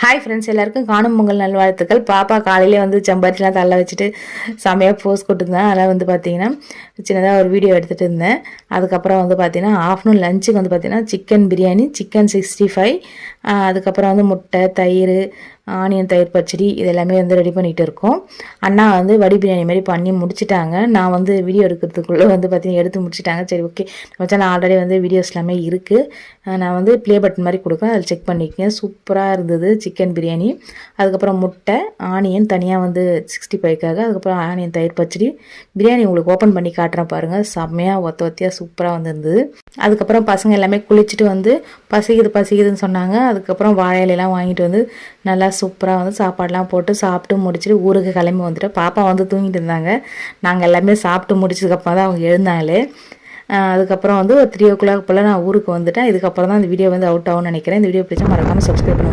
Hi friends, எல்லாருக்கும் காணும் பொங்கல் நல்வாழ்த்துக்கள். பாப்பா காலையிலே வந்து சம்பாத்திலாம் தள்ள வச்சுட்டு செமையாக போஸ் கொடுத்துருந்தேன். அதெல்லாம் வந்து பார்த்தீங்கன்னா சின்னதாக ஒரு வீடியோ எடுத்துகிட்டு இருந்தேன். அதுக்கப்புறம் வந்து பார்த்தீங்கன்னா ஆஃப்டர்நூன் லஞ்சுக்கு வந்து பார்த்தீங்கன்னா சிக்கன் பிரியாணி, சிக்கன் 65, அதுக்கப்புறம் வந்து முட்டை, தயிர், ஆனியன் தயிர் பச்சடி இது எல்லாமே வந்து ரெடி பண்ணிகிட்டு இருக்கோம். அண்ணா வந்து வடி பிரியாணி மாதிரி பண்ணி முடிச்சுட்டாங்க. நான் வந்து வீடியோ எடுக்கிறதுக்குள்ளே வந்து பார்த்தீங்கன்னா எடுத்து முடிச்சுட்டாங்க. சரி, ஓகே, நம்ம சேனல் ஆல்ரெடி வந்து வீடியோஸ் எல்லாமே இருக்குது. நான் வந்து ப்ளே பட்டன் மாதிரி கொடுக்குறேன், அதில் செக் பண்ணிக்கங்க. சூப்பராக இருந்தது சிக்கன் பிரியாணி. அதுக்கப்புறம் முட்டை, ஆனியன் தனியாக வந்து 65க்காக, அதுக்கப்புறம் ஆனியன் தயிர் பச்சடி. பிரியாணி உங்களுக்கு ஓப்பன் பண்ணி காட்டுறேன் பாருங்கள், செம்மையாக ஒத்தியாக சூப்பராக வந்துருந்தது. அதுக்கப்புறம் பசங்க எல்லாமே குளிச்சுட்டு வந்து பசிக்குதுன்னு சொன்னாங்க. அதுக்கப்புறம் வாழை இலையெல்லாம் வாங்கிட்டு வந்து நல்லா சூப்பராக வந்து சாப்பாடெலாம் போட்டு சாப்பிட்டு முடிச்சுட்டு ஊருக்கு கிளம்பி வந்துட்டோம். பாப்பா வந்து தூங்கிட்டு இருந்தாங்க. நாங்கள் எல்லாமே சாப்பிட்டு முடிச்சதுக்கப்புறம் தான் அவங்க எழுந்தாங்களே. அதுக்கப்புறம் வந்து ஒரு 3 o'clock போல் நான் ஊருக்கு வந்துட்டேன். இதுக்கப்புறம் தான் இந்த வீடியோ வந்து அவுட் ஆகும்னு நினைக்கிறேன். இந்த வீடியோ பிடிச்சா மறக்காமல் சப்ஸ்கிரைப் பண்ணுங்கள்.